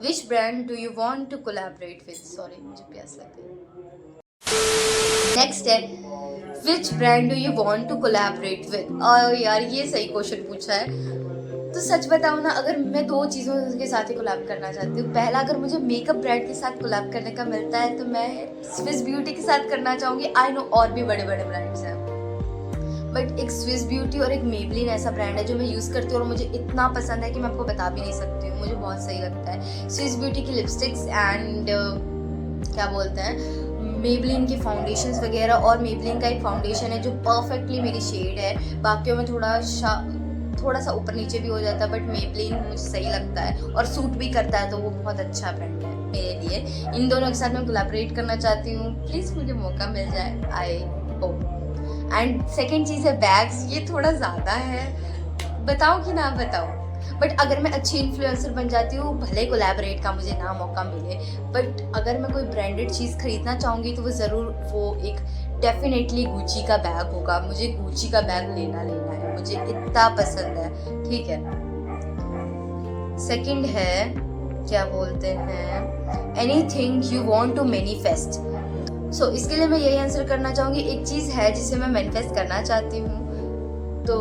Which brand do you want to collaborate with? Sorry मुझे प्यास लग गई। नेक्स्ट है which brand do you want to collaborate with. यार ये सही क्वेश्चन पूछा है। तो सच बताऊं ना, अगर मैं दो चीज़ों के साथ ही कोलैब करना चाहती हूँ। पहला, अगर मुझे मेकअप ब्रांड के साथ कोलैब करने का मिलता है तो मैं स्विस ब्यूटी के साथ करना चाहूँगी। आई नो और भी बड़े बड़े ब्रांड्स हैं, बट एक स्विस ब्यूटी और एक मेबलिन ऐसा ब्रांड है जो मैं यूज़ करती हूँ और मुझे इतना पसंद है कि मैं आपको बता भी नहीं सकती हूँ। मुझे बहुत सही लगता है स्विस ब्यूटी की लिपस्टिक्स एंड क्या बोलते हैं, मेबलिन के फाउंडेशंस वगैरह। और मेबलिन का एक फाउंडेशन है जो परफेक्टली मेरी शेड है। बाकियों में थोड़ा सा ऊपर नीचे भी हो जाता है, बट मेबलिन मुझे सही लगता है और सूट भी करता है, तो वो बहुत अच्छा ब्रांड है मेरे लिए। इन दोनों के साथ मैं कोलैबोरेट करना चाहती हूँ। प्लीज़ मुझे मौका मिल जाए, आई होप। एंड सेकेंड चीज़ है बैग्स। ये थोड़ा ज़्यादा है, बताओ कि ना बताओ, बट अगर मैं अच्छी इन्फ्लुएंसर बन जाती हूँ, भले कोलैबोरेट का मुझे ना मौका मिले, बट अगर मैं कोई ब्रांडेड चीज़ खरीदना चाहूँगी तो वो ज़रूर वो एक डेफिनेटली गुची का बैग होगा। मुझे गुची का बैग लेना है, मुझे इतना पसंद है। ठीक है, सेकंड है क्या बोलते हैं, anything you want to manifest. So इसके लिए मैं यही आंसर करना चाहूँगी, एक चीज़ है जिसे मैं मैनिफेस्ट करना चाहती हूँ। तो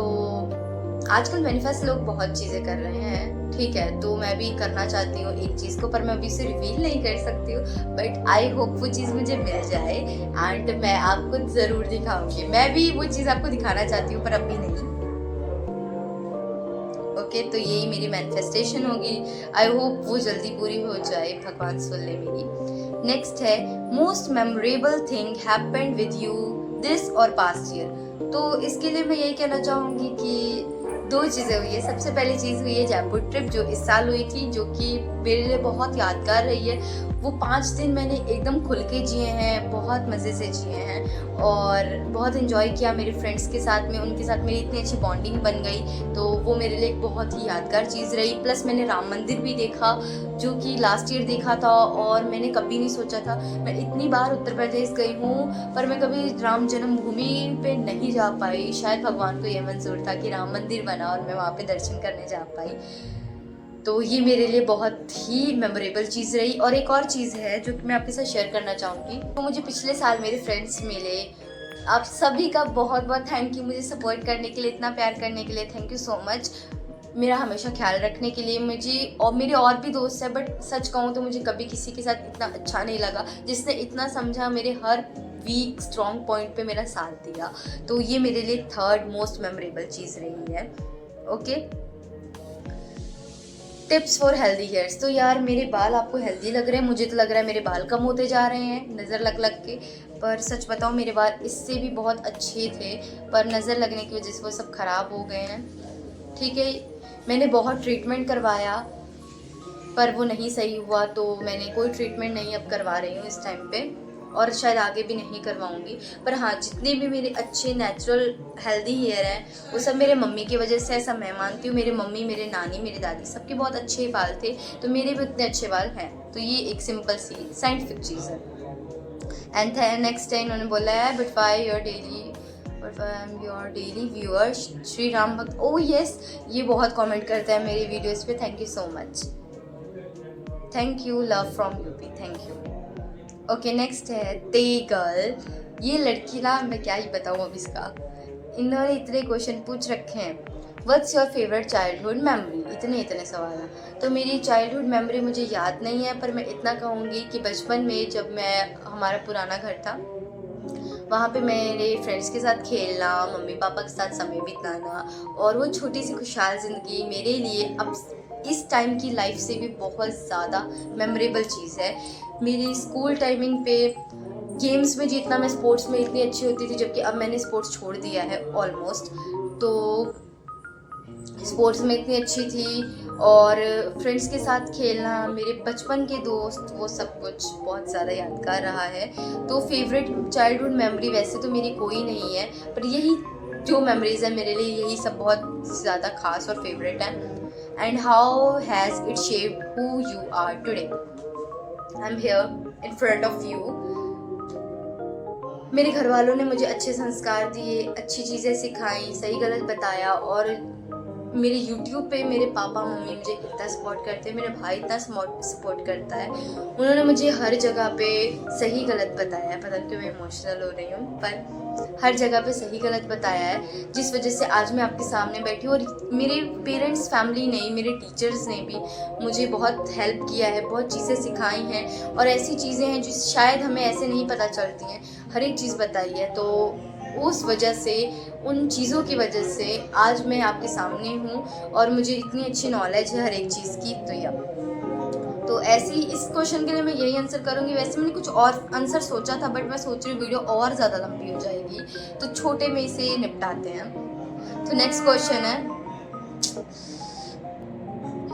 आजकल मैनिफेस्ट लोग बहुत चीज़ें कर रहे हैं, ठीक है, तो मैं भी करना चाहती हूँ एक चीज़ को, पर मैं अभी उसे रिवील नहीं कर सकती हूँ। बट आई होप वो चीज़ मुझे मिल जाए एंड मैं आपको ज़रूर दिखाऊंगी। मैं भी वो चीज़ आपको दिखाना चाहती हूँ, पर अभी नहीं। ओके, तो यही मेरी मैनिफेस्टेशन होगी। आई होप वो जल्दी पूरी हो जाए, भगवान सुन ले मेरी। नेक्स्ट है most memorable thing happened with you this और पास्ट ईयर। तो इसके लिए मैं यही कहना चाहूँगी कि दो चीज़ें हुई है। सबसे पहली चीज़ हुई है जयपुर ट्रिप, जो इस साल हुई थी, जो कि मेरे लिए बहुत यादगार रही है। वो 5 दिन मैंने एकदम खुल के जिए हैं, बहुत मज़े से जिए हैं और बहुत इन्जॉय किया मेरे फ्रेंड्स के साथ में। उनके साथ मेरी इतनी अच्छी बॉन्डिंग बन गई, तो वो मेरे लिए एक बहुत ही यादगार चीज़ रही। प्लस मैंने राम मंदिर भी देखा, जो कि लास्ट ईयर देखा था और मैंने कभी नहीं सोचा था। मैं इतनी बार उत्तर प्रदेश गई हूँ, पर मैं कभी राम जन्मभूमि पे नहीं जा पाई। शायद भगवान को ये मंजूर था कि राम मंदिर बना और मैं वहाँ पे दर्शन करने जा पाई। तो ये मेरे लिए बहुत ही मेमोरेबल चीज़ रही। और एक और चीज़ है जो कि मैं आपके साथ शेयर करना चाहूँगी। तो मुझे पिछले साल मेरे फ्रेंड्स मिले। आप सभी का बहुत बहुत थैंक यू, मुझे सपोर्ट करने के लिए, इतना प्यार करने के लिए। थैंक यू सो मच, मेरा हमेशा ख्याल रखने के लिए। मुझे और मेरे और भी दोस्त हैं, बट सच कहूँ तो मुझे कभी किसी के साथ इतना अच्छा नहीं लगा जिसने इतना समझा, मेरे हर वीक स्ट्रॉन्ग पॉइंट पे मेरा साथ दिया। तो ये मेरे लिए थर्ड मोस्ट मेमोरेबल चीज़ रही है। Okay, tips for healthy hairs. तो यार मेरे बाल आपको हेल्दी लग रहे हैं, मुझे तो लग रहा है मेरे बाल कम होते जा रहे हैं नज़र लग लग के। पर सच बताऊँ, मेरे बाल इससे भी बहुत अच्छे थे, पर नज़र लगने की वजह से वो सब ख़राब हो गए हैं। ठीक है, मैंने बहुत ट्रीटमेंट करवाया पर वो नहीं सही हुआ, तो मैंने कोई ट्रीटमेंट नहीं अब करवा रही हूँ इस टाइम पे, और शायद आगे भी नहीं करवाऊँगी। पर हाँ, जितने भी मेरे अच्छे नेचुरल हेल्दी हेयर हैं वो सब मेरे मम्मी की वजह से, ऐसा मैं मानती हूँ। मेरे मम्मी, मेरे नानी, मेरी दादी, सबके बहुत अच्छे बाल थे, तो मेरे भी उतने अच्छे बाल हैं। तो ये एक सिंपल सी साइंटिफिक चीज़ है। एंड नेक्स्ट टाइम उन्होंने बोला है but why your daily your daily viewer Shri Ram भक्त। ओ यस, ये बहुत कमेंट करते हैं मेरी वीडियोस पे। Thank you so much, thank you, love from UP, thank you. Okay, next है तेगल। ये लड़की ना, मैं क्या ही बताऊँ अब इसका, इन्होंने इतने क्वेश्चन पूछ रखे हैं। What's your favourite childhood memory, इतने सवाल हैं। तो मेरी चाइल्डहुड मेमोरी मुझे याद नहीं है, पर मैं इतना कहूँगी कि बचपन में जब मैं, हमारा पुराना घर था, वहाँ पे मेरे फ्रेंड्स के साथ खेलना, मम्मी पापा के साथ समय बिताना और वो छोटी सी खुशहाल ज़िंदगी मेरे लिए अब इस टाइम की लाइफ से भी बहुत ज़्यादा मेमोरेबल चीज़ है। मेरी स्कूल टाइमिंग पे गेम्स में जितना मैं स्पोर्ट्स में इतनी अच्छी होती थी, जबकि अब मैंने स्पोर्ट्स छोड़ दिया है ऑलमोस्ट, तो स्पोर्ट्स में इतनी अच्छी थी। और फ्रेंड्स के साथ खेलना, मेरे बचपन के दोस्त, वो सब कुछ बहुत ज़्यादा यादगार रहा है। तो फेवरेट चाइल्डहुड मेमोरी वैसे तो मेरी कोई नहीं है, पर यही जो मेमोरीज है मेरे लिए, यही सब बहुत ज़्यादा खास और फेवरेट है। And how has it shaped who you are today. I am here in front of you. मेरे घर वालों ने मुझे अच्छे संस्कार दिए, अच्छी चीज़ें सिखाई, सही गलत बताया और मेरे यूट्यूब पे मेरे पापा मम्मी मुझे इतना सपोर्ट करते हैं, मेरे भाई इतना सपोर्ट करता है। उन्होंने मुझे हर जगह पे सही गलत बताया है। पता नहीं क्यों मैं इमोशनल हो रही हूँ, पर हर जगह पे सही गलत बताया है, जिस वजह से आज मैं आपके सामने बैठी हूँ। और मेरे पेरेंट्स, फैमिली नहीं, मेरे टीचर्स ने भी मुझे बहुत हेल्प किया है, बहुत चीज़ें सिखाई हैं, और ऐसी चीज़ें हैं जो शायद हमें ऐसे नहीं पता चलती हैं, हर एक चीज़ बताई है। तो उस वजह से, उन चीज़ों की वजह से आज मैं आपके सामने हूँ और मुझे इतनी अच्छी नॉलेज है हर एक चीज़ की। तो ऐसे ही इस क्वेश्चन के लिए मैं यही आंसर करूँगी। वैसे मैंने कुछ और आंसर सोचा था, बट मैं सोच रही हूँ वीडियो और ज़्यादा लंबी हो जाएगी, तो छोटे में इसे निपटाते हैं। तो नेक्स्ट क्वेश्चन है,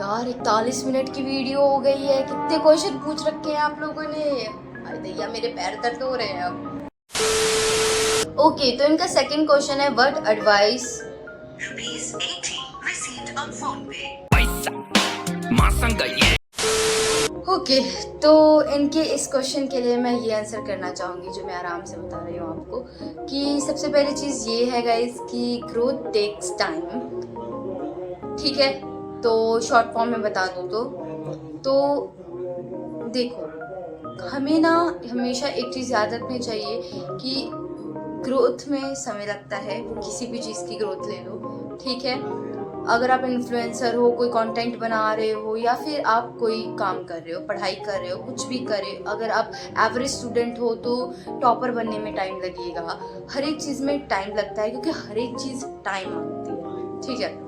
यार 41 मिनट की वीडियो हो गई है, कितने क्वेश्चन पूछ रखे हैं आप लोगों ने। अरे भैया मेरे पैर दर्द हो रहे हैं अब। ओके, तो इनका सेकंड क्वेश्चन है, what advice ₹80 received on PhonePe. Okay, तो इनके इस क्वेश्चन के लिए मैं ये आंसर करना चाहूँगी, जो मैं आराम से बता रही हूँ आपको, कि सबसे पहली चीज़ ये है गाइस कि ग्रोथ टेक्स टाइम। ठीक है, तो शॉर्ट फॉर्म में बता दूँ तो देखो, हमें ना हमेशा एक चीज़ याद रखनी चाहिए कि ग्रोथ में समय लगता है। वो किसी भी चीज़ की ग्रोथ ले लो, ठीक है। अगर आप इन्फ्लुएंसर हो, कोई कंटेंट बना रहे हो, या फिर आप कोई काम कर रहे हो, पढ़ाई कर रहे हो, कुछ भी कर रहे हो, अगर आप एवरेज स्टूडेंट हो तो टॉपर बनने में टाइम लगेगा। हर एक चीज़ में टाइम लगता है, क्योंकि हर एक चीज़ टाइम मांगती है, ठीक है।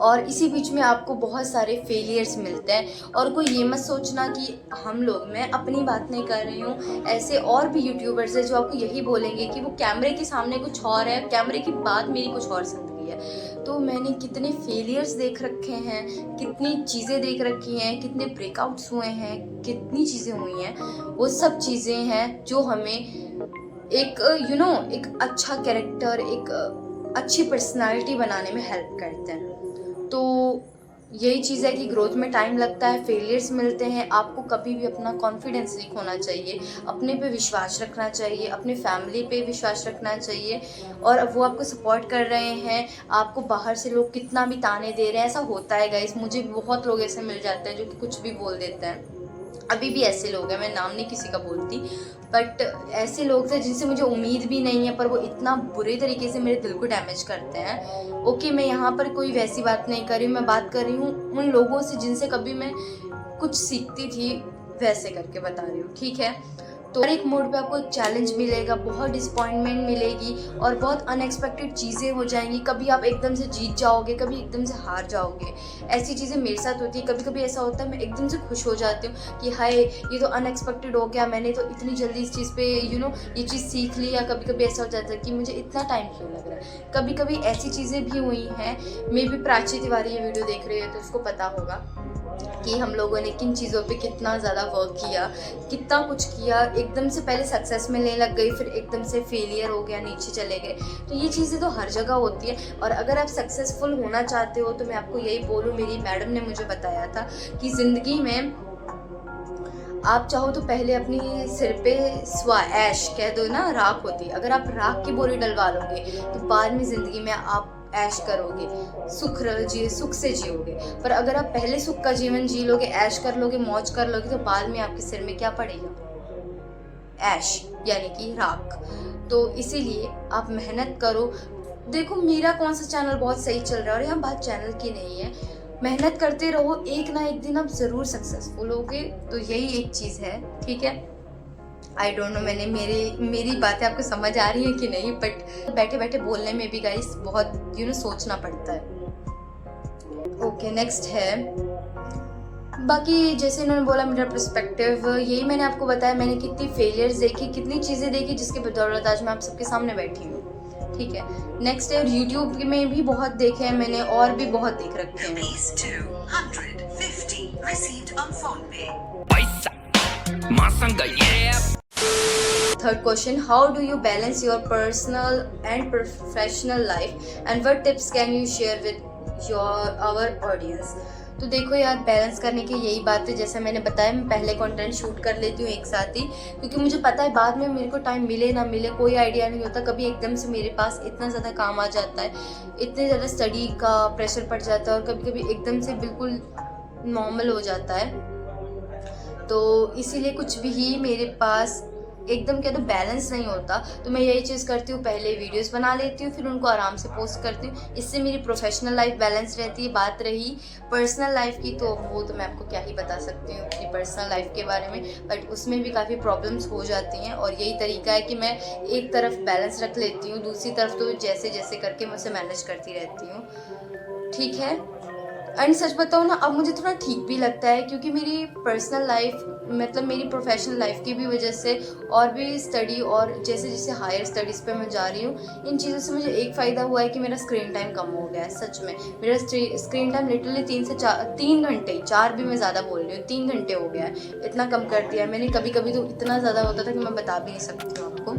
और इसी बीच में आपको बहुत सारे फेलियर्स मिलते हैं। और कोई ये मत सोचना कि हम लोग, मैं अपनी बात नहीं कर रही हूँ, ऐसे और भी यूट्यूबर्स हैं जो आपको यही बोलेंगे कि वो कैमरे के सामने कुछ और है, कैमरे की बात मेरी कुछ और जिंदगी है। तो मैंने कितने फेलियर्स देख रखे हैं, कितनी चीज़ें देख रखी हैं, कितने ब्रेकआउट्स हुए हैं, कितनी चीज़ें हुई हैं। वो सब चीज़ें हैं जो हमें एक एक अच्छा कैरेक्टर, एक अच्छी पर्सनालिटी बनाने में हेल्प करते हैं। तो यही चीज़ है कि ग्रोथ में टाइम लगता है, फेलियर्स मिलते हैं। आपको कभी भी अपना कॉन्फिडेंस नहीं खोना चाहिए, अपने पे विश्वास रखना चाहिए, अपने फैमिली पे विश्वास रखना चाहिए। और अब वो आपको सपोर्ट कर रहे हैं, आपको बाहर से लोग कितना भी ताने दे रहे हैं, ऐसा होता है गाइस। मुझे बहुत लोग ऐसे मिल जाते हैं जो कि कुछ भी बोल देते हैं। अभी भी ऐसे लोग हैं, मैं नाम नहीं किसी का बोलती, बट ऐसे लोग थे जिनसे मुझे उम्मीद भी नहीं है, पर वो इतना बुरे तरीके से मेरे दिल को डैमेज करते हैं। ओके, मैं यहाँ पर कोई वैसी बात नहीं कर रही हूँ, मैं बात कर रही हूँ उन लोगों से जिनसे कभी मैं कुछ सीखती थी, वैसे करके बता रही हूँ, ठीक है। तो हर एक मोड पे आपको एक चैलेंज मिलेगा, बहुत डिसअपॉइंटमेंट मिलेगी, और बहुत अनएक्सपेक्टेड चीज़ें हो जाएंगी। कभी आप एकदम से जीत जाओगे, कभी एकदम से हार जाओगे। ऐसी चीज़ें मेरे साथ होती है। कभी कभी ऐसा होता है मैं एकदम से खुश हो जाती हूँ कि हाय, ये तो अनएक्सपेक्टेड हो गया, मैंने तो इतनी जल्दी इस चीज़ पे ये चीज़ सीख ली। या कभी कभी ऐसा हो जाता है कि मुझे इतना टाइम क्यों लग रहा है। कभी कभी ऐसी चीज़ें भी हुई हैं। मे बी प्राची तिवारी ये वीडियो देख रही है तो उसको पता होगा कि हम लोगों ने किन चीज़ों पे कितना ज़्यादा वर्क किया, कितना कुछ किया। एकदम से पहले सक्सेस मिलने लग गई, फिर एकदम से फेलियर हो गया, नीचे चले गए। तो ये चीज़ें तो हर जगह होती है। और अगर आप सक्सेसफुल होना चाहते हो तो मैं आपको यही बोलूँ, मेरी मैडम ने मुझे बताया था कि ज़िंदगी में आप चाहो तो पहले अपनी सिर पे ऐश कह दो ना, राख होती है। अगर आप राख की बोरी डलवा लोगे तो बाद में ज़िंदगी में आप ऐश करोगे, सुख से जियोगे। पर अगर आप पहले सुख का जीवन जी लोगे, ऐश कर लोगे, मौज कर लोगे, तो बाद में आपके सिर में क्या पड़ेगा? ऐश, यानी कि राख। तो इसीलिए आप मेहनत करो। देखो, मेरा कौन सा चैनल बहुत सही चल रहा है, और यहाँ बात चैनल की नहीं है। मेहनत करते रहो, एक ना एक दिन आप ज़रूर सक्सेसफुल होगे। तो यही एक चीज़ है, ठीक है। आई डोंट नो, मैंने मेरी बातें आपको समझ आ रही है कि नहीं, बट बैठे बैठे बोलने में भी गाइस बहुत सोचना पड़ता है। ओके, नेक्स्ट है, बाकी जैसे इन्होंने बोला मेरा पर्सपेक्टिव, यही मैंने आपको बताया। मैंने कितनी फेलियर्स देखी, कितनी चीज़ें देखी, जिसके बदौलत आज मैं आप सबके सामने बैठी हूँ, ठीक है। नेक्स्ट है, यूट्यूब में भी बहुत देखे हैं मैंने, और भी बहुत देख रखे हैं। ₹250 received on PhonePe. Third question, how do you balance your personal and professional life, and what tips can you share with our audience? तो देखो यार, बैलेंस करने की यही बात है, जैसे मैंने बताया मैं पहले कंटेंट शूट कर लेती हूँ एक साथ ही, क्योंकि मुझे पता है बाद में मेरे को टाइम मिले ना मिले कोई आइडिया नहीं होता। कभी एकदम से मेरे पास इतना ज़्यादा काम आ जाता है, इतने ज़्यादा स्टडी का प्रेशर पड़ जाता है, और कभी कभी एकदम से बिल्कुल नॉर्मल हो जाता है। तो इसीलिए कुछ भी मेरे पास एकदम क्या तो बैलेंस नहीं होता। तो मैं यही चीज़ करती हूँ, पहले वीडियोस बना लेती हूँ, फिर उनको आराम से पोस्ट करती हूँ। इससे मेरी प्रोफेशनल लाइफ बैलेंस रहती है। बात रही पर्सनल लाइफ की, तो वो तो मैं आपको क्या ही बता सकती हूँ अपनी पर्सनल लाइफ के बारे में, बट उसमें भी काफ़ी प्रॉब्लम्स हो जाती हैं। और यही तरीका है कि मैं एक तरफ बैलेंस रख लेती हूँ, दूसरी तरफ तो जैसे जैसे करके मैं उसे मैनेज करती रहती हूँ, ठीक है। एंड सच बताऊँ ना, अब मुझे थोड़ा ठीक भी लगता है, क्योंकि मेरी पर्सनल लाइफ मतलब मेरी प्रोफेशनल लाइफ की भी वजह से, और भी स्टडी और जैसे जैसे हायर स्टडीज़ पे मैं जा रही हूँ, इन चीज़ों से मुझे एक फ़ायदा हुआ है कि मेरा स्क्रीन टाइम कम हो गया है। सच में मेरा स्क्रीन टाइम लिटरली 3 घंटे, 4 भी मैं ज़्यादा बोल रही हूँ, 3 घंटे हो गया है, इतना कम कर दिया है मैंने। कभी कभी तो इतना ज़्यादा होता था कि मैं बता भी नहीं सकती हूँ आपको।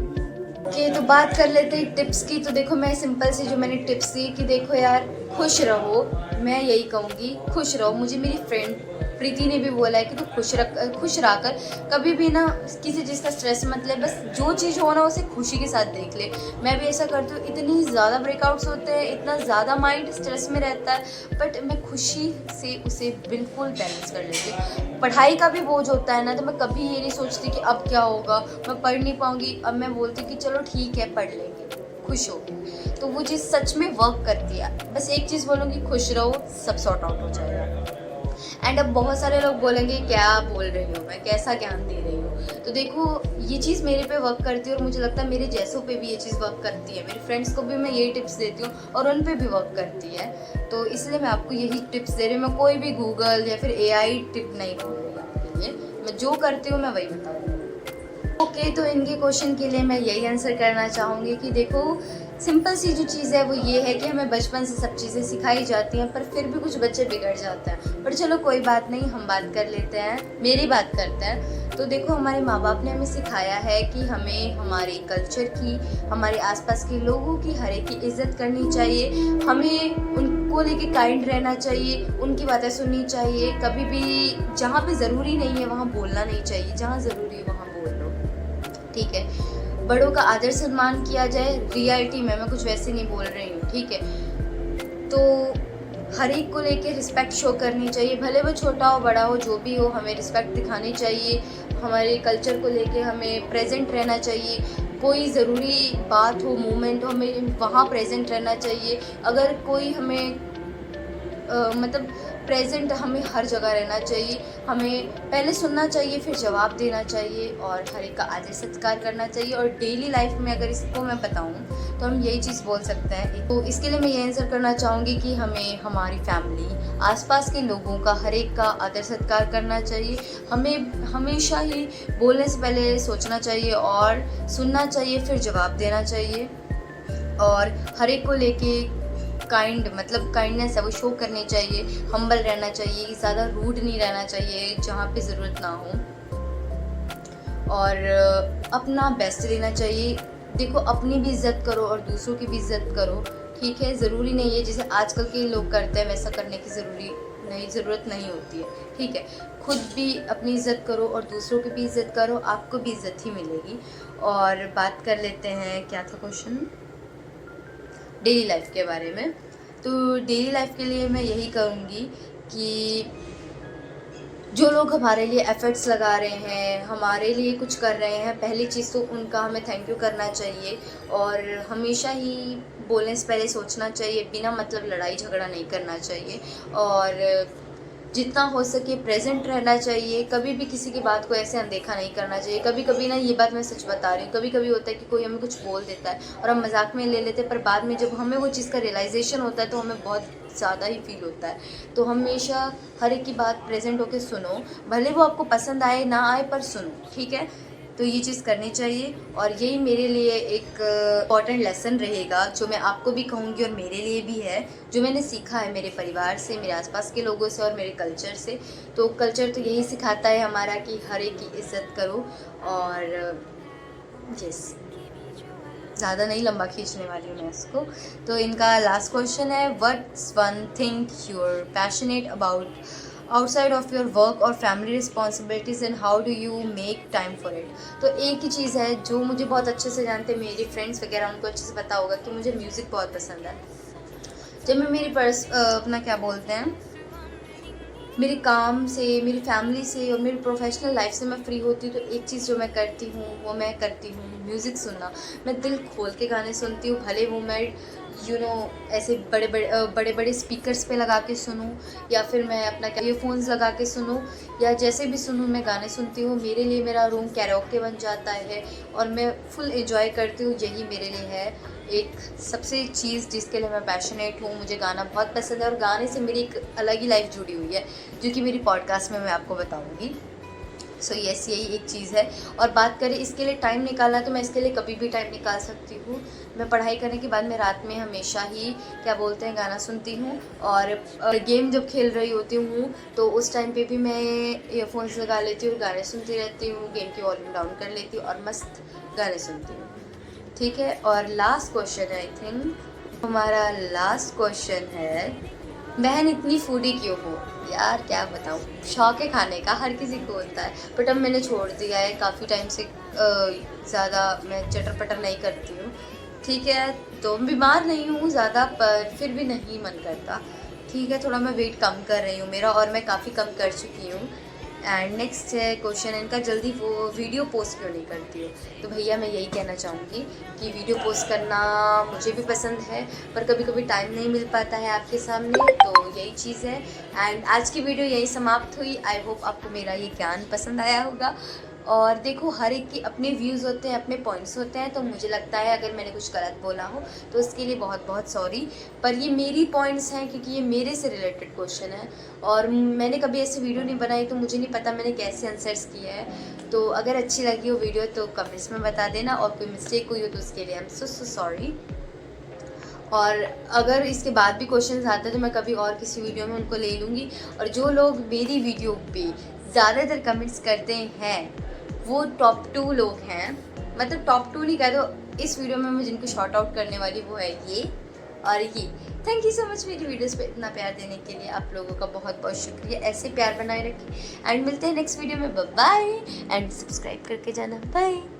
ओके, तो बात कर लेते हैं टिप्स की। तो देखो, मैं सिंपल सी जो मैंने टिप्स दी कि देखो यार, खुश रहो, मैं यही कहूँगी, खुश रहो। मुझे मेरी फ्रेंड प्रीति ने भी बोला है कि तू खुश रह कर कभी भी ना किसी चीज़ का स्ट्रेस मत ले, बस जो चीज़ हो ना उसे खुशी के साथ देख ले। मैं भी ऐसा करती हूँ, इतनी ज़्यादा ब्रेकआउट्स होते हैं, इतना ज़्यादा माइंड स्ट्रेस में रहता है, बट मैं खुशी से उसे बिल्कुल बैलेंस कर लेती हूँ। पढ़ाई का भी बोझ होता है ना, तो मैं कभी ये नहीं सोचती कि अब क्या होगा, मैं पढ़ नहीं पाऊँगी। अब मैं बोलती कि चलो ठीक है, पढ़ लेंगे, खुश हो। तो वो चीज़ सच में वर्क करती है। बस एक चीज़ बोलूँगी, खुश रहो, सब सॉर्ट आउट हो जाएगा। एंड अब बहुत सारे लोग बोलेंगे क्या बोल रही हूँ मैं, कैसा ज्ञान दे रही हूँ। तो देखो, ये चीज़ मेरे पे वर्क करती है, और मुझे लगता है मेरे जैसों पे भी ये चीज़ वर्क करती है। मेरे फ्रेंड्स को भी मैं यही टिप्स देती हूँ, और उन पे भी वर्क करती है। तो इसलिए मैं आपको यही टिप्स दे रही हूँ। मैं कोई भी गूगल या फिर AI टिप नहीं बोल रही आपके लिए, मैं जो करती हूँ मैं वही बता रही हूँ। ओके, तो इनके क्वेश्चन के लिए मैं यही आंसर करना चाहूँगी कि देखो, सिंपल सी जो चीज़ है वो ये है कि हमें बचपन से सब चीज़ें सिखाई जाती हैं, पर फिर भी कुछ बच्चे बिगड़ जाते हैं। पर चलो कोई बात नहीं, हम बात कर लेते हैं, मेरी बात करते हैं। तो देखो, हमारे माँ बाप ने हमें सिखाया है कि हमें हमारे कल्चर की, हमारे आसपास के लोगों की, हर एक की इज्जत करनी चाहिए, हमें उनको लेके काइंड रहना चाहिए, उनकी बातें सुननी चाहिए। कभी भी जहाँ पे ज़रूरी नहीं है वहाँ बोलना नहीं चाहिए, जहाँ ज़रूरी है वहाँ बोल लो, ठीक है। बड़ों का आदर सम्मान किया जाए, रियलिटी में मैं कुछ वैसे नहीं बोल रही हूँ, ठीक है। तो हर एक को लेके रिस्पेक्ट शो करनी चाहिए, भले वो छोटा हो बड़ा हो, जो भी हो, हमें रिस्पेक्ट दिखानी चाहिए। हमारे कल्चर को लेके हमें प्रेजेंट रहना चाहिए। कोई ज़रूरी बात हो, मोमेंट हो, हमें वहाँ प्रेजेंट रहना चाहिए। अगर कोई हमें मतलब प्रेजेंट, हमें हर जगह रहना चाहिए। हमें पहले सुनना चाहिए, फिर जवाब देना चाहिए, और हर एक का आदर सत्कार करना चाहिए। और डेली लाइफ में अगर इसको मैं बताऊं तो हम यही चीज़ बोल सकते हैं। तो इसके लिए मैं ये आंसर करना चाहूँगी कि हमें हमारी फैमिली, आसपास के लोगों का, हर एक का आदर सत्कार करना चाहिए। हमें हमेशा ही बोलने से पहले सोचना चाहिए, और सुनना चाहिए, फिर जवाब देना चाहिए। और हर एक को लेके काइंड, मतलब काइंडनेस है वो शो करनी चाहिए। हम्बल रहना चाहिए, ज़्यादा रूड नहीं रहना चाहिए जहाँ पे ज़रूरत ना हो, और अपना बेस्ट देना चाहिए। देखो, अपनी भी इज्जत करो और दूसरों की भी इज्जत करो, ठीक है। ज़रूरी नहीं है जैसे आजकल के लोग करते हैं वैसा करने की ज़रूरत नहीं होती है, ठीक है। खुद भी अपनी इज्जत करो और दूसरों की भी इज्जत करो, आपको भी इज्जत ही मिलेगी। और बात कर लेते हैं, क्या था क्वेश्चन, डेली लाइफ के बारे में। तो डेली लाइफ के लिए मैं यही कहूँगी कि जो लोग हमारे लिए एफर्ट्स लगा रहे हैं, हमारे लिए कुछ कर रहे हैं, पहली चीज़ तो उनका हमें थैंक यू करना चाहिए। और हमेशा ही बोलने से पहले सोचना चाहिए, बिना मतलब लड़ाई झगड़ा नहीं करना चाहिए। और जितना हो सके प्रेजेंट रहना चाहिए, कभी भी किसी की बात को ऐसे अनदेखा नहीं करना चाहिए। कभी कभी ना, ये बात मैं सच बता रही हूँ, कभी कभी होता है कि कोई हमें कुछ बोल देता है और हम मजाक में ले लेते हैं, पर बाद में जब हमें वो चीज़ का रियलाइजेशन होता है तो हमें बहुत ज़्यादा ही फील होता है। तो हमेशा हर एक की बात प्रेजेंट होकर सुनो, भले वो आपको पसंद आए ना आए, पर सुनो, ठीक है। तो ये चीज़ करनी चाहिए, और यही मेरे लिए एक इम्पॉर्टेंट लेसन रहेगा जो मैं आपको भी कहूँगी, और मेरे लिए भी है, जो मैंने सीखा है मेरे परिवार से, मेरे आसपास के लोगों से, और मेरे कल्चर से। तो कल्चर तो यही सिखाता है हमारा कि हर एक की इज्जत करो। और यस, ज़्यादा नहीं लंबा खींचने वाली हूँ मैं इसको। तो इनका लास्ट क्वेश्चन है, what's one thing you are passionate about outside of your work और family responsibilities and how do you make time for it. तो एक ही चीज़ है जो मुझे बहुत अच्छे से जानते हैं मेरे फ्रेंड्स वगैरह, उनको अच्छे से पता होगा कि मुझे म्यूज़िक बहुत पसंद है। जब मैं मेरी अपना क्या बोलते हैं, मेरे काम से, मेरी फैमिली से और मेरी प्रोफेशनल लाइफ से मैं फ्री होती हूँ तो एक चीज़ जो मैं करती हूँ वो मैं करती हूँ म्यूज़िक सुनना। मैं दिल खोल के गाने सुनती हूँ, भले वो मैं ऐसे बड़े बड़े स्पीकर्स पे लगा के सुनूँ या फिर मैं अपना ईयरफोन्स लगा के सुनूँ या जैसे भी सुनूँ, मैं गाने सुनती हूँ। मेरे लिए मेरा रूम कैरोके बन जाता है और मैं फुल एंजॉय करती हूँ। यही मेरे लिए है एक सबसे चीज़ जिसके लिए मैं पैशनेट हूँ। मुझे गाना बहुत पसंद है और गाने से मेरी एक अलग ही लाइफ जुड़ी हुई है जो कि मेरी पॉडकास्ट में मैं आपको बताऊँगी। सो यस, यही एक चीज़ है। और बात करें इसके लिए टाइम निकालना, तो मैं इसके लिए कभी भी टाइम निकाल सकती हूँ। मैं पढ़ाई करने के बाद मैं रात में हमेशा ही क्या बोलते हैं गाना सुनती हूँ और गेम जब खेल रही होती हूँ तो उस टाइम पे भी मैं ईयरफोन्स लगा लेती हूँ, गाने सुनती रहती हूँ, गेम की वॉल्यूम डाउन कर लेती हूँ और मस्त गाने सुनती हूँ। ठीक है, और लास्ट क्वेश्चन है, आई थिंक हमारा लास्ट क्वेश्चन है, बहन इतनी फूडी क्यों हो? यार क्या बताऊँ, शौक है खाने का, हर किसी को होता है, बट अब मैंने छोड़ दिया है काफ़ी टाइम से। ज़्यादा मैं चटर पटर नहीं करती हूँ। ठीक है, तो बीमार नहीं हूँ ज़्यादा पर फिर भी नहीं मन करता। ठीक है, थोड़ा मैं वेट कम कर रही हूँ मेरा, और मैं काफ़ी कम कर चुकी हूँ। एंड नेक्स्ट है क्वेश्चन इनका, जल्दी वो वीडियो पोस्ट क्यों नहीं करती हो? तो भैया मैं यही कहना चाहूँगी कि वीडियो पोस्ट करना मुझे भी पसंद है पर कभी कभी टाइम नहीं मिल पाता है आपके सामने, तो यही चीज़ है। एंड आज की वीडियो यही समाप्त हुई। आई होप आपको मेरा ये ज्ञान पसंद आया होगा। और देखो, हर एक की अपने व्यूज़ होते हैं, अपने पॉइंट्स होते हैं, तो मुझे लगता है अगर मैंने कुछ गलत बोला हो तो इसके लिए बहुत बहुत सॉरी। पर ये मेरी पॉइंट्स हैं क्योंकि ये मेरे से रिलेटेड क्वेश्चन है और मैंने कभी ऐसी वीडियो नहीं बनाई तो मुझे नहीं पता मैंने कैसे आंसर्स किए हैं। तो अगर अच्छी लगी हो वीडियो तो कमेंट्स में बता देना, और कोई मिस्टेक हुई हो तो उसके लिए आई एम सो सॉरी। और अगर इसके बाद भी क्वेश्चंस आते हैं तो मैं कभी और किसी वीडियो में उनको ले लूँगी। और जो लोग मेरी वीडियो पे ज़्यादातर कमेंट्स करते हैं वो टॉप 2 लोग हैं, मतलब टॉप 2 नहीं कह दो, इस वीडियो में मैं जिनको शॉर्ट आउट करने वाली वो है ये और ये। थैंक यू सो मच मेरी वीडियोस पे इतना प्यार देने के लिए, आप लोगों का बहुत बहुत शुक्रिया। ऐसे प्यार बनाए रखिए एंड मिलते हैं नेक्स्ट वीडियो में। बाय बाय एंड सब्सक्राइब करके जाना। बाय।